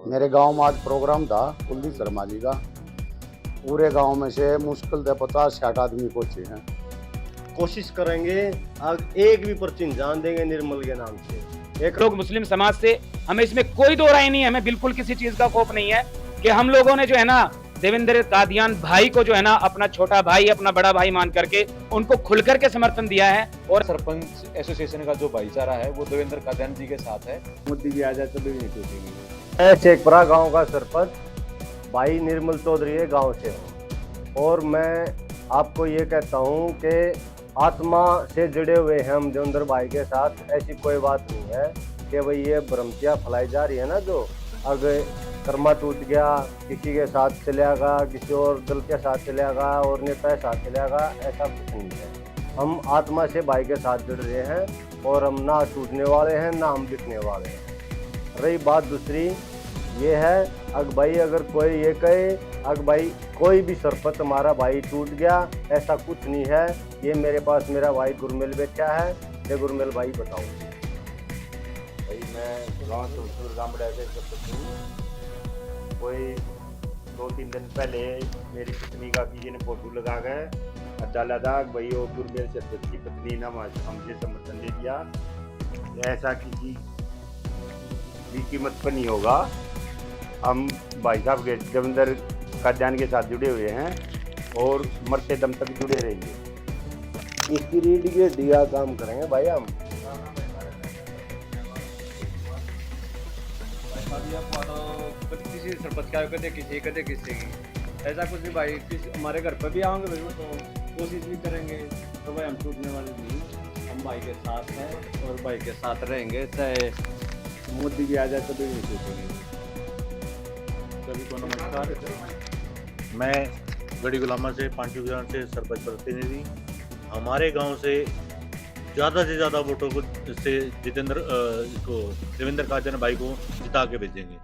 मेरे गांव में आज प्रोग्राम था कुलदीप शर्मा जी का। पूरे गांव में से मुश्किल से 50-60 आदमी पहुंचे हैं। कोशिश करेंगे अब एक भी पर्ची जान देंगे निर्मल के नाम से। एक लोग मुस्लिम समाज से हमें इसमें कोई दो राय नहीं है, हमें बिल्कुल किसी चीज का खौफ नहीं है कि हम लोगों ने जो है ना देवेंद्र कादियान भाई को जो है ना अपना छोटा भाई अपना बड़ा भाई मान करके उनको खुल करके समर्थन दिया है। और सरपंच एसोसिएशन का जो भाईचारा है वो देवेंद्र कादियान जी के साथ है। मोदी भी आ जाए तो भी नहीं टूटेंगे। शेखपुरा गांव का सरपंच भाई निर्मल चौधरी है, गांव से हूँ और मैं आपको ये कहता हूँ कि आत्मा से जुड़े हुए हैं हम देवेंद्र भाई के साथ। ऐसी कोई बात नहीं है कि भाई ये भ्रमतियाँ फैलाई जा रही है ना, जो अगर कर्मा टूट गया किसी के साथ चलेगा, किसी और दल के साथ चलेगा और नेता के साथ चलेगा, ऐसा कुछ नहीं है। हम आत्मा से भाई के साथ जुड़ रहे हैं और हम ना टूटने वाले हैं ना हम बिकने वाले हैं। रही बात दूसरी ये है, अगर भाई अगर कोई ये कहे अगर भाई कोई भी सरपंच हमारा भाई टूट गया, ऐसा कुछ नहीं है। ये मेरे पास मेरा भाई गुरमेल बैठा है, ये गुरमेल भाई बताओ। भाई मैं गाँव कोई 2-3 दिन पहले मेरी पत्नी का किसी ने फोटो लगा कर डाला था, भाई वो गुरमेल सरपंच की पत्नी ने हमसे समर्थन दे दिया। ऐसा किसी भी कीमत पर नहीं होगा। हम भाई साहब के देवेंद्र कादियान के साथ जुड़े हुए हैं और मरते दम तक जुड़े रहेंगे। इसकी रीढ़ की हड्डियाँ काम करेंगे भाई हम। किसी सरपंच का कदे किसी की ऐसा कुछ नहीं भाई। हमारे घर पर भी आओगे भाई तो कोशिश भी करेंगे, तो भाई हम टूटने वाले नहीं, हम भाई के साथ हैं और भाई के साथ रहेंगे, चाहे मोदी भी आ जाए तो भी नहीं टूटेंगे। सभी को नमस्कार। मैं गढ़ी गुलामा से पांचू ग्राम से सरपंच प्रतिनिधि। हमारे गांव से ज़्यादा वोटों को से जितेंद्र इसको देवेंद्र कादियान भाई को जिता के भेजेंगे।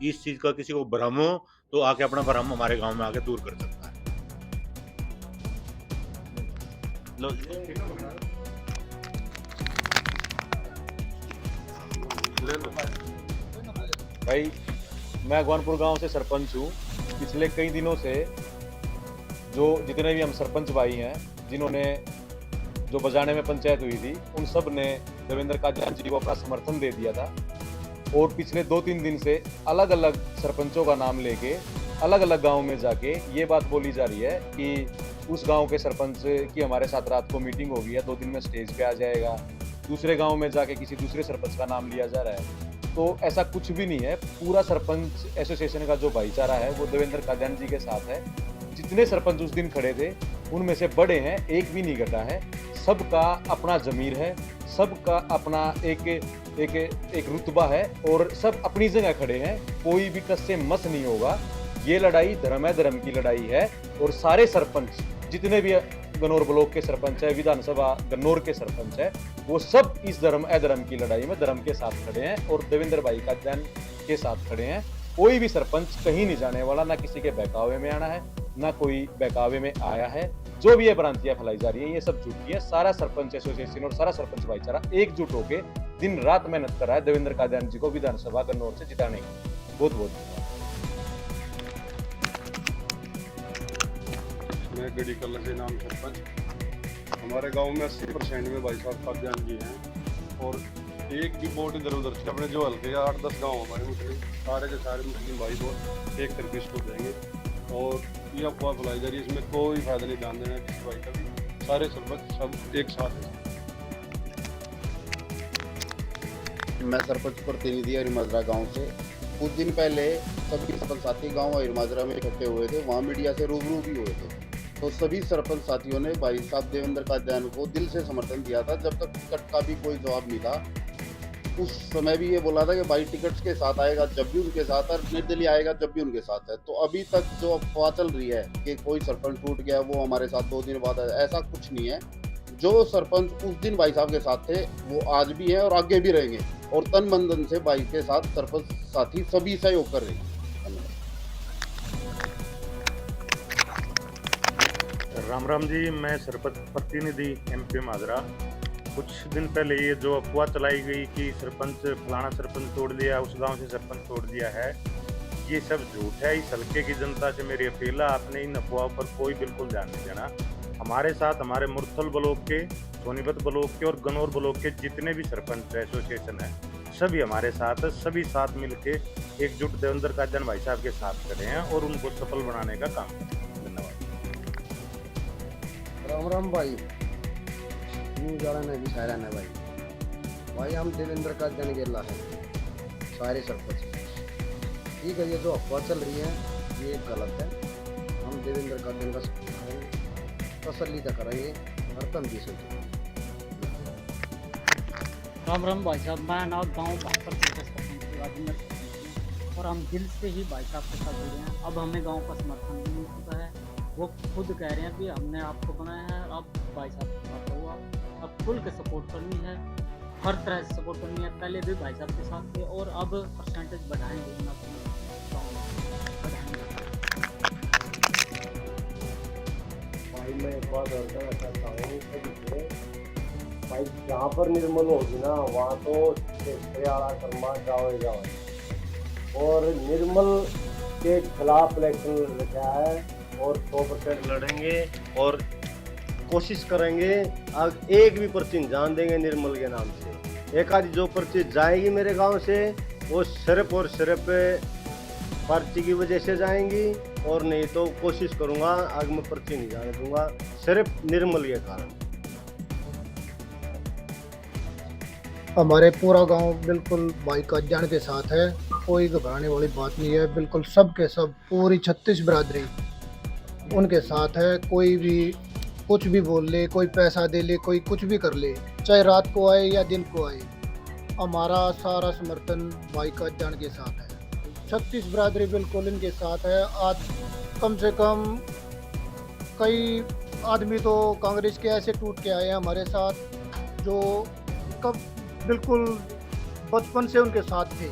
इस चीज़ का किसी को भ्रम हो तो आके अपना भ्रम हमारे गांव में आके दूर कर सकता है। भाई मैं अगवानपुर गांव से सरपंच हूँ। पिछले कई दिनों से जो जितने भी हम सरपंच भाई हैं जिन्होंने जो बजाने में पंचायत हुई थी, उन सब ने देवेंद्र कादियान जी को अपना समर्थन दे दिया था। और पिछले 2-3 दिन से अलग अलग सरपंचों का नाम लेके अलग अलग गांव में जाके ये बात बोली जा रही है कि उस गांव के सरपंच की हमारे साथ रात को मीटिंग होगी है, 2 दिन में स्टेज पे आ जाएगा। दूसरे गांव में जाके किसी दूसरे सरपंच का नाम लिया जा रहा है। तो ऐसा कुछ भी नहीं है। पूरा सरपंच एसोसिएशन का जो भाईचारा है वो देवेंद्र कादियान जी के साथ है। जितने सरपंच उस दिन खड़े थे उनमें से बड़े हैं, एक भी नहीं घटा है। सबका अपना ज़मीर है, सबका अपना एक रुतबा है और सब अपनी जगह खड़े हैं। कोई भी कस से मस नहीं होगा। ये लड़ाई धर्म है, धर्म की लड़ाई है। और सारे सरपंच जितने भी गन्नौर ब्लॉक के सरपंच है, विधानसभा गन्नौर के सरपंच है, वो सब इस धर्म अधर्म की लड़ाई में धर्म के साथ खड़े हैं और देवेंद्र भाई कादियान के साथ खड़े हैं। कोई भी सरपंच कहीं नहीं जाने वाला, ना किसी के बहकावे में आना है, ना कोई बहकावे में आया है। जो भी ये भ्रांतियां फैलाई जा रही है ये सब झूठी है। सारा सरपंच एसोसिएशन और सारा सरपंच भाईचारा एकजुट होकर दिन रात मेहनत कर रहा है देवेंद्र कादियान जी को विधानसभा गन्नौर से जिताने की। बहुत बहुत मैं गढ़ी कल्ला से नाम सरपंच। हमारे गांव में 80% में भाई साहब कादियान जी हैं और एक भी वोट इधर उधर से अपने जो हल्के 8-10 गांव हमारे मुस्लिम सारे के सारे मुस्लिम भाई वोट एक करके इसको देंगे। और ये अफवाह फैलाई जा रही है, इसमें कोई फायदा नहीं ध्यान देना किसी भाई का भी। सारे सरपंच सब एक साथ हैं। मैं सरपंच प्रतिनिधि हरिमाजरा गांव से। कुछ दिन पहले सभी सरपंच साथी गांव हरिमाजरा में इकट्ठे हुए थे, वहां मीडिया से रूबरू भी हुए थे। तो सभी सरपंच साथियों ने भाई साहब देवेंद्र कादियान को दिल से समर्थन दिया था। जब तक टिकट का भी कोई जवाब नहीं था, उस समय भी ये बोला था कि भाई टिकट्स के साथ आएगा जब भी उनके साथ, और निर्दलीय आएगा जब भी उनके साथ है। तो अभी तक जो अफवाह चल रही है कि कोई सरपंच टूट गया वो हमारे साथ 2 दिन बाद आया, ऐसा कुछ नहीं है। जो सरपंच उस दिन भाई साहब के साथ थे वो आज भी हैं और आगे भी रहेंगे और तन मन धन से भाई के साथ सरपंच साथी सभी सहयोग कर रहे हैं। राम राम जी, मैं सरपंच प्रतिनिधि MP माजरा। कुछ दिन पहले ये जो अफवाह चलाई गई कि सरपंच फलाना सरपंच तोड़ दिया, उस गांव से सरपंच तोड़ दिया है, ये सब झूठ है। इस हल्के की जनता से मेरी अपील है, आपने इन अफवाहों पर कोई बिल्कुल ध्यान नहीं देना। हमारे साथ हमारे मुरथल ब्लॉक के, सोनीपत ब्लॉक के और गनौर ब्लॉक के जितने भी सरपंच एसोसिएशन है, सभी हमारे साथ है। सभी साथ मिलके एकजुट देवेंद्र कादियान भाई साहब के साथ खड़े हैं और उनको सफल बनाने का काम करें। धन्यवाद। राम राम भाई, न्यूज वाला ने भी सारा है भाई हम देवेंद्र कादियान गेला है सारे सरपंच। ठीक है, ये जो अफवाह चल रही है ये गलत है। हम देवेंद्र कादियान का सपोर्ट करेंगे, तसल्ली तो करेंगे और तंगी से। राम राम भाई साहब, मैं ना गाँव भाजपा और हम दिल से ही भाई साहब के साथ जुड़े हैं। अब हमें गांव का समर्थन भी मिल चुका है। वो खुद कह रहे हैं कि हमने आपको बनाया है, अब भाई साहब के साथ हुआ, अब खुल के सपोर्ट करनी है, हर तरह से सपोर्ट करनी है। पहले भी भाई साहब के साथ थे और अब परसेंटेज बढ़ाएंगे ना भाई मैं एक बात और कहना चाहता हूँ कि भाई जहाँ पर निर्मल होगी ना वहाँ तो आड़ा कर्मा जाओ और निर्मल के खिलाफ इलेक्शन लड़ा है और 100% लड़ेंगे और कोशिश करेंगे। अब एक भी पर्ची जान देंगे निर्मल के नाम से। एक आधी जो पर्ची जाएगी मेरे गांव से वो सिर्फ और सिर्फ पर्ची की वजह से जाएंगी, और नहीं तो कोशिश करूंगा आग में पर्ची नहीं जाने दूंगा सिर्फ निर्मल के कारण। हमारे पूरा गांव बिल्कुल भाई कादियान के साथ है, कोई घबराने वाली बात नहीं है। बिल्कुल सब के सब पूरी 36 बिरादरी उनके साथ है। कोई भी कुछ भी बोल ले, कोई पैसा दे ले, कोई कुछ भी कर ले, चाहे रात को आए या दिन को आए, हमारा सारा समर्थन भाई कादियान के साथ है। 36 बिरादरी बिल्कुल इनके साथ है। आज कम से कम कई आदमी तो कांग्रेस के ऐसे टूट के आए हैं हमारे साथ, जो कब बिल्कुल बचपन से उनके साथ थे,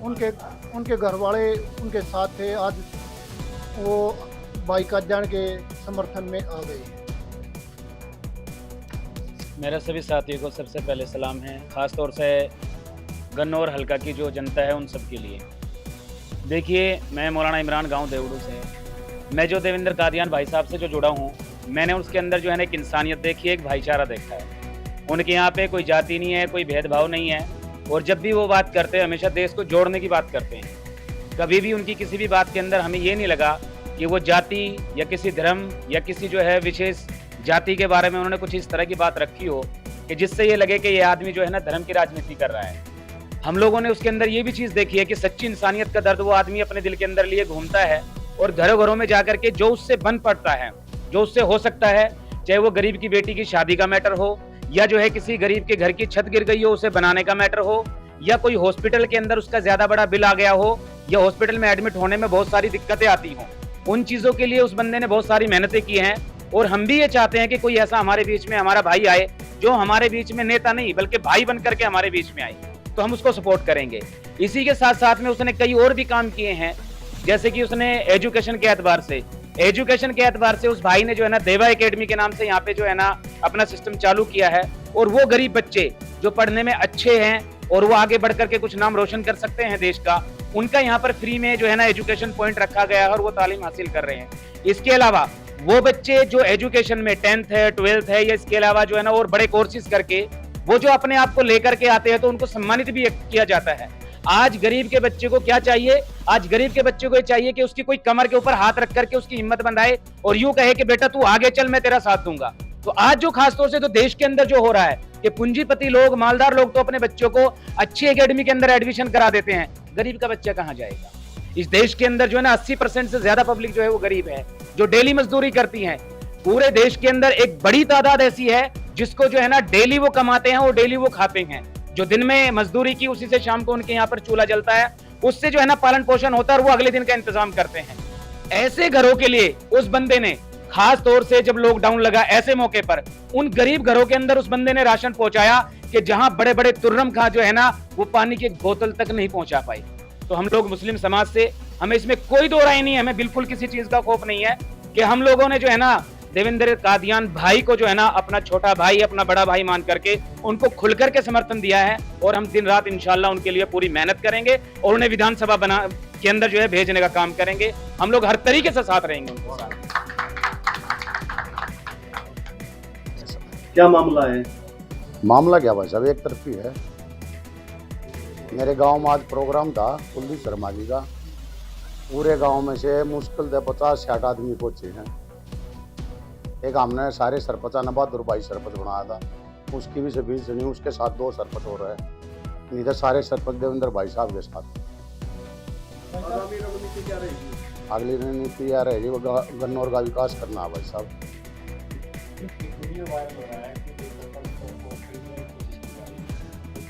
उनके घर वाले उनके साथ थे, आज वो भाई कादियान के समर्थन में आ गए। मेरा सभी साथियों को सबसे पहले सलाम है, ख़ास तौर से गन्नौर हल्का की जो जनता है उन सब के लिए। देखिए, मैं मौलाना इमरान गांव देवड़ू से, मैं जो देवेंद्र कादियान भाई साहब से जो जुड़ा हूं, मैंने उसके अंदर जो है ना एक इंसानियत देखी है, एक भाईचारा देखा है। उनके यहाँ पे कोई जाति नहीं है, कोई भेदभाव नहीं है, और जब भी वो बात करते हैं हमेशा देश को जोड़ने की बात करते हैं। कभी भी उनकी किसी भी बात के अंदर हमें ये नहीं लगा कि वो जाति या किसी धर्म या किसी जो है विशेष जाति के बारे में उन्होंने कुछ इस तरह की बात रखी हो कि जिससे ये लगे कि ये आदमी जो है ना धर्म की राजनीति कर रहा है। हम लोगों ने उसके अंदर ये भी चीज़ देखी है कि सच्ची इंसानियत का दर्द वो आदमी अपने दिल के अंदर लिए घूमता है, और घरों घरों में जाकर के जो उससे बन पड़ता है, जो उससे हो सकता है, चाहे वो गरीब की बेटी की शादी का मैटर हो, या जो है किसी गरीब के घर की छत गिर गई हो उसे बनाने का मैटर हो, या कोई हॉस्पिटल के अंदर उसका ज्यादा बड़ा बिल आ गया हो, या हॉस्पिटल में एडमिट होने में बहुत सारी दिक्कतें आती हों, उन चीज़ों के लिए उस बंदे ने बहुत सारी मेहनतें की हैं। और हम भी ये चाहते हैं कि कोई ऐसा हमारे बीच में हमारा भाई आए जो हमारे बीच में नेता नहीं बल्कि भाई बन करके हमारे बीच में आए, तो हम उसको सपोर्ट करेंगे। इसी के साथ साथ में उसने कई और भी काम किए हैं, जैसे कि उसने एजुकेशन के एतबार से उस भाई ने जो है ना देवा एकेडमी के नाम से यहाँ पे जो है ना अपना सिस्टम चालू किया है, और वो गरीब बच्चे जो पढ़ने में अच्छे हैं और वो आगे बढ़ करके कुछ नाम रोशन कर सकते हैं देश का, उनका यहाँ पर फ्री में जो है ना एजुकेशन पॉइंट रखा गया है और वो तालीम हासिल कर रहे हैं। इसके अलावा वो बच्चे जो एजुकेशन में 10th है 12th है या इसके अलावा जो है ना और बड़े कोर्सेज करके वो जो अपने आप को लेकर के आते हैं तो उनको सम्मानित भी किया जाता है। आज गरीब के बच्चे को क्या चाहिए? आज गरीब के बच्चे को ये चाहिए कि उसकी कोई कमर के ऊपर हाथ रख करके उसकी हिम्मत बंधाए और यूं कहे कि बेटा तू आगे चल, मैं तेरा साथ दूंगा। तो आज जो खासतौर से तो देश के अंदर जो हो रहा है कि पूंजीपति लोग, मालदार लोग तो अपने बच्चों को अच्छी एकेडमी के अंदर एडमिशन करा देते हैं, गरीब का बच्चा कहाँ जाएगा? इस देश के अंदर जो है ना 80% से ज्यादा पब्लिक जो है वो गरीब है, जो डेली मजदूरी करती है। पूरे देश के अंदर एक बड़ी तादाद ऐसी है जिसको जो है ना डेली वो कमाते हैं और डेली वो खाते हैं। जो दिन में मजदूरी की उसी से शाम को उनके यहाँ पर चूल्हा जलता है, उससे जो है ना पालन पोषण होता है और वो अगले दिन का इंतजाम करते हैं। ऐसे घरों के लिए उस बंदे ने खास तौर से जब लॉकडाउन लगा ऐसे मौके पर उन गरीब घरों के अंदर उस बंदे ने राशन पहुंचाया कि जहां बड़े बड़े तुर्रम खा जो है ना वो पानी की एक बोतल तक नहीं पहुंचा पाई। तो हम लोग मुस्लिम समाज से, हमें इसमें कोई दो राय नहीं है, हमें बिल्कुल किसी चीज का खौफ नहीं है कि हम लोगों ने जो है ना देवेंद्र कादियान भाई को जो है ना अपना छोटा भाई अपना बड़ा भाई मान करके उनको खुल करके समर्थन दिया है और हम दिन रात इंशाल्लाह उनके लिए पूरी मेहनत करेंगे और उन्हें विधानसभा के अंदर जो है भेजने का काम करेंगे। हम लोग हर तरीके से साथ रहेंगे उनके साथ। क्या मामला है? मामला क्या भाई साहब, एक तरफी है। मेरे गांव में आज प्रोग्राम था कुलदीप शर्मा जी का। पूरे गांव में से मुश्किल से 50-60 आदमी पहुंचे हैं। एक हमने सारे सरपंच ने बहादुर भाई सरपंच बनाया था, उसकी भी सभी नहीं, उसके साथ 2 सरपंच हो रहे हैं, नहीं तो सारे सरपंच देवेंद्र भाई साहब के साथ। अगली रणनीति यार है वो गन्नौर का विकास करना है भाई साहब।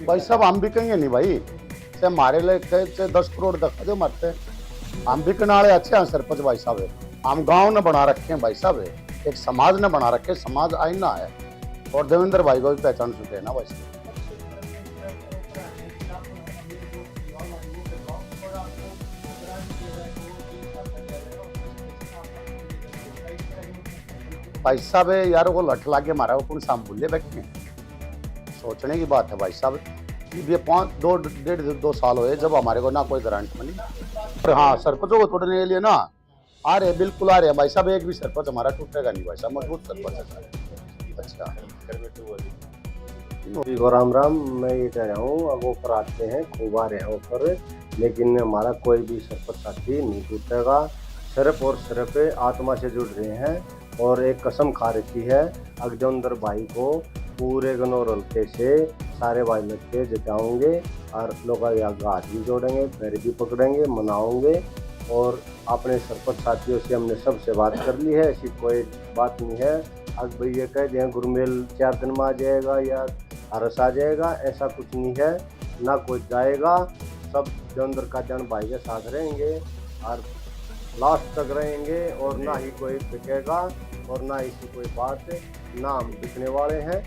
भाई साहब हम भी कहेंगे नहीं भाई, चाहे हमारे लिए चाहे 10 करोड़ तक जो मरते हम भी कनाले अच्छे हैं सरपंच भाई साहब है। हम गांव ने बना रखे हैं भाई साहब है, एक समाज ने बना रखे, समाज आईना है और देवेंद्र भाई को भी पहचान चुके हैं ना भाई साहब। भाई साहब यार वो लठ लाके मारा वो कौन शाम भूले बैठे हैं, सोचने की बात है भाई साहब। ये 1.5-2 साल हुए जब हमारे को ना कोई गारंट मिली। हाँ सरपंचों को तोड़ने के लिए ना आ रहे, बिल्कुल आ रहे हैं भाई साहब। एक भी सरपंच हमारा टूटेगा नहीं भाई साहब, मजबूत सरपंच है। अच्छा राम राम, मैं ये कह रहा हूँ अब ऊपर आते हैं, खूब आ रहे हैं ऊपर, लेकिन हमारा कोई भी सरपंच साथी नहीं टूटेगा। सिर्फ और सिर्फ आत्मा से जुड़ रहे हैं और एक कसम खा रखी है अगजोंदर भाई को पूरे गन्नौर हल्के से सारे भाई लड़के जिताओगे और लोगों के आगे हाथ भी जोड़ेंगे, पैर भी पकड़ेंगे, मनाओगे। और अपने सरपंच साथियों से हमने सबसे बात कर ली है, ऐसी कोई बात नहीं है अब भाई ये कह दें गुरमेल 4 दिन में आ जाएगा या हरस आ जाएगा, ऐसा कुछ नहीं है। ना कोई जाएगा, सब देवेंद्र कादियान भाई के साथ रहेंगे और लास्ट तक रहेंगे और ना ही कोई बिकेगा और ना इसी कोई बात, ना हम बिकने वाले हैं।